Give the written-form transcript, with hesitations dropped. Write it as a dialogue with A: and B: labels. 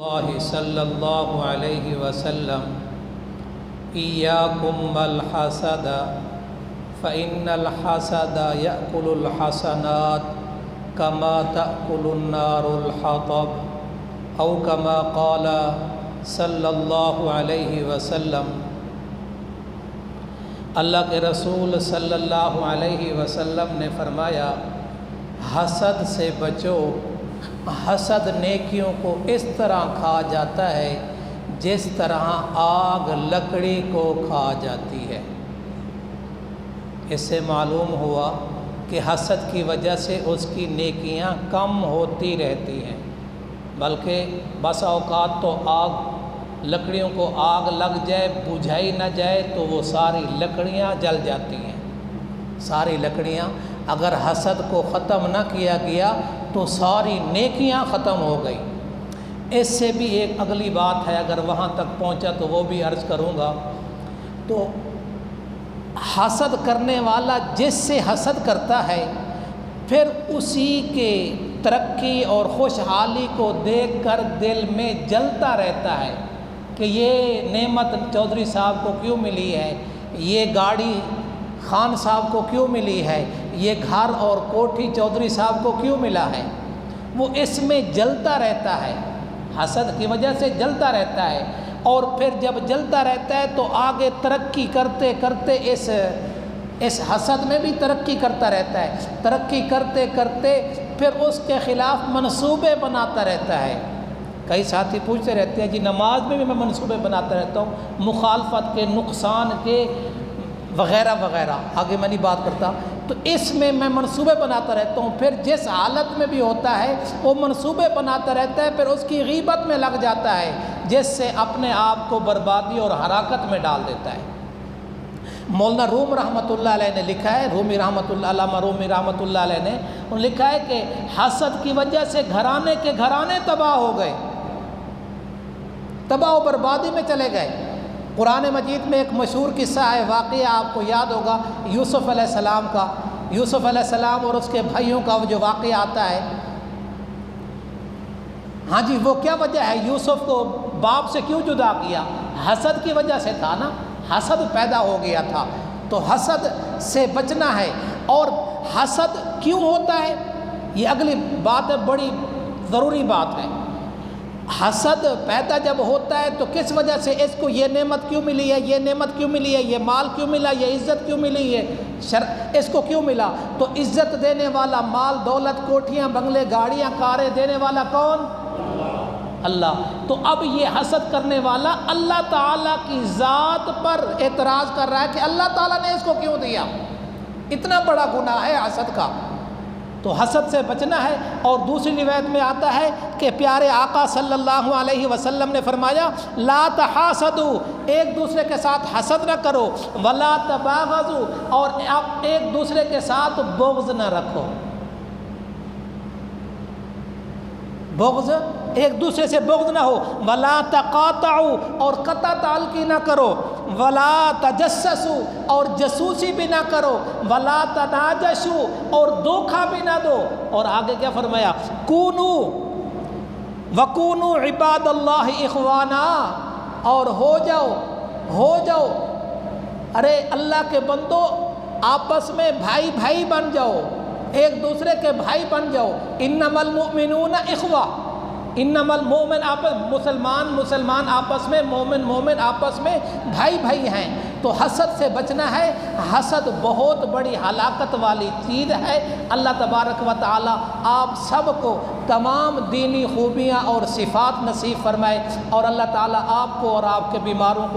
A: اللہ صلی اللہ علیہ وسلم ایاکم والحسد فإن الحسد یأکل الحسنات کما تأکل النار الحطب او کما قال صلی اللہ علیہ وسلم۔ اللہ کے رسول صلی اللہ علیہ وسلم نے فرمایا، حسد سے بچو، حسد نیکیوں کو اس طرح کھا جاتا ہے جس طرح آگ لکڑی کو کھا جاتی ہے۔ اس سے معلوم ہوا کہ حسد کی وجہ سے اس کی نیکیاں کم ہوتی رہتی ہیں، بلکہ بس اوقات تو لکڑیوں کو آگ لگ جائے، بجھائی نہ جائے تو وہ ساری لکڑیاں جل جاتی ہیں۔ ساری لکڑیاں اگر حسد کو ختم نہ کیا گیا تو ساری نیکیاں ختم ہو گئی۔ اس سے بھی ایک اگلی بات ہے، اگر وہاں تک پہنچا تو وہ بھی عرض کروں گا۔ تو حسد کرنے والا جس سے حسد کرتا ہے، پھر اسی کے ترقی اور خوشحالی کو دیکھ کر دل میں جلتا رہتا ہے کہ یہ نعمت چودھری صاحب کو کیوں ملی ہے، یہ گاڑی خان صاحب کو کیوں ملی ہے، یہ گھر اور کوٹھی چودھری صاحب کو کیوں ملا ہے۔ وہ اس میں جلتا رہتا ہے، حسد کی وجہ سے جلتا رہتا ہے، اور پھر جب جلتا رہتا ہے تو آگے ترقی کرتے کرتے اس حسد میں بھی ترقی کرتا رہتا ہے، ترقی کرتے کرتے پھر اس کے خلاف منصوبے بناتا رہتا ہے۔ کئی ساتھی پوچھتے رہتے ہیں جی نماز میں بھی میں منصوبے بناتا رہتا ہوں، مخالفت کے، نقصان کے، وغیرہ وغیرہ، آگے میں نہیں بات کرتا۔ تو اس میں منصوبے بناتا رہتا ہوں، پھر جس حالت میں بھی ہوتا ہے وہ منصوبے بناتا رہتا ہے، پھر اس کی غیبت میں لگ جاتا ہے، جس سے اپنے آپ کو بربادی اور ہلاکت میں ڈال دیتا ہے۔ مولانا روم رحمۃ اللہ علیہ نے لکھا ہے، علامہ رومی رحمۃ اللہ علیہ نے لکھا ہے کہ حسد کی وجہ سے گھرانے کے گھرانے تباہ ہو گئے، تباہ و بربادی میں چلے گئے۔ قرآن مجید میں ایک مشہور قصہ ہے، واقعہ آپ کو یاد ہوگا، یوسف علیہ السلام کا، یوسف علیہ السلام اور اس کے بھائیوں کا جو واقعہ آتا ہے۔ ہاں جی، وہ کیا وجہ ہے، یوسف کو باپ سے کیوں جدا کیا؟ حسد کی وجہ سے تھا نا، حسد پیدا ہو گیا تھا۔ تو حسد سے بچنا ہے۔ اور حسد کیوں ہوتا ہے، یہ اگلی بات ہے، بڑی ضروری بات ہے۔ حسد پیدا جب ہوتا ہے تو کس وجہ سے، اس کو یہ نعمت کیوں ملی ہے، یہ نعمت کیوں ملی ہے، یہ مال کیوں ملا، یہ عزت کیوں ملی ہے، اس کو کیوں ملا؟ تو عزت دینے والا، مال دولت، کوٹھیاں بنگلے، گاڑیاں کاریں دینے والا کون؟ اللہ۔ تو اب یہ حسد کرنے والا اللہ تعالیٰ کی ذات پر اعتراض کر رہا ہے کہ اللہ تعالیٰ نے اس کو کیوں دیا۔ اتنا بڑا گناہ ہے حسد کا۔ تو حسد سے بچنا ہے۔ اور دوسری روایت میں آتا ہے کہ پیارے آقا صلی اللہ علیہ وسلم نے فرمایا، لا تحاسدوا، ایک دوسرے کے ساتھ حسد نہ کرو، ولا تباغضوا، اور آپ ایک دوسرے کے ساتھ بغض نہ رکھو۔ بغض، ایک دوسرے سے بغض نہ ہو، ولا تقاطعوا، اور قطع تعلقی نہ کرو، ولا تجسسوا، اور جاسوسی بھی نہ کرو، ولا تناجشوا، اور دھوکہ بھی نہ دو۔ اور آگے کیا فرمایا، وکونوا عباد اللہ اخوانا، اور ہو جاؤ ارے اللہ کے بندو، آپس میں بھائی بھائی بن جاؤ، ایک دوسرے کے بھائی بن جاؤ۔ انما المؤمنون اخوہ، انما المؤمن، مسلمان آپس میں، مومن آپس میں بھائی بھائی ہیں۔ تو حسد سے بچنا ہے۔ حسد بہت بڑی ہلاکت والی چیز ہے۔ اللہ تبارک و تعالی آپ سب کو تمام دینی خوبیاں اور صفات نصیب فرمائے، اور اللہ تعالی آپ کو اور آپ کے بیماروں کو